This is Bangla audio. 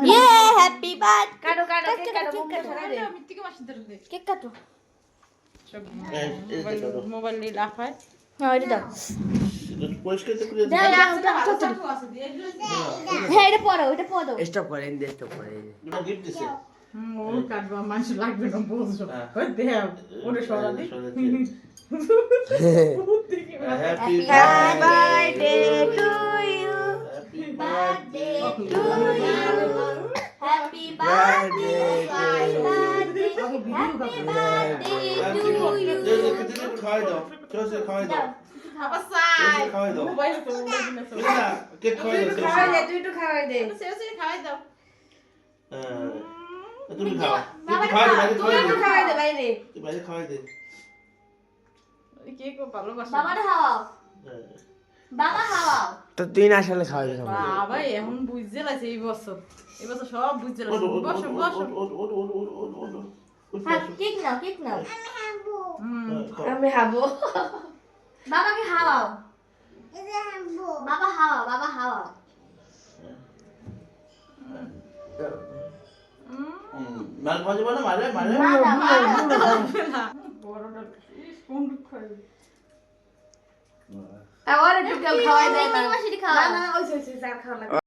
ইয়ে হ্যাপি বার্থডে কাটো কাটো কেক কাটো মুখটা সরাই দে কেক কাটো মোবাইল নিয়ে লাফায় হ্যাঁ এটা দাও পরিষ্কার করে দাও হ্যাঁ এটা পড়ো এটা পড়ো স্টপ করেন দে স্টপ করেন গিফট দিছে ও কাটবা মানুষ লাগবে না বুঝছো ওই দেহ ওরে সরা দি happy birthday to you birthday to you happy birthday happy birthday to you খাওয়াই দাও চল খাওয়াই দাও আবার সাই খাওয়াই দাও মোবাইল তো মোবাইল না না কেক খাওয়াই দাও খাওয়াই দে তুই একটু খাওয়াই দে সেও খাওয়াই দাও তুমি খাও খাওয়াই দে তুই একটু খাওয়াই দে বাইরে তুই বাইরে খাওয়াই দে কেক ভালোবাসা বাবাটা খাওয়াও বাবা খাওয়াও তো তুই না আসলে খাওয়াবি না বাবা এখন বুঝতে লাগছে এই বছর সব বুঝতে লাগছে বসো বসো হ্যাঁ কেক নাও আমি খাবো বাবাকে খাওয়াও বাবা খাওয়াও মার খাওয়া যাবে না মারে মারে বড়টা কোন খাই আবার একটু খাওয়াই দে না খাওয়াই না ওই খাওয়া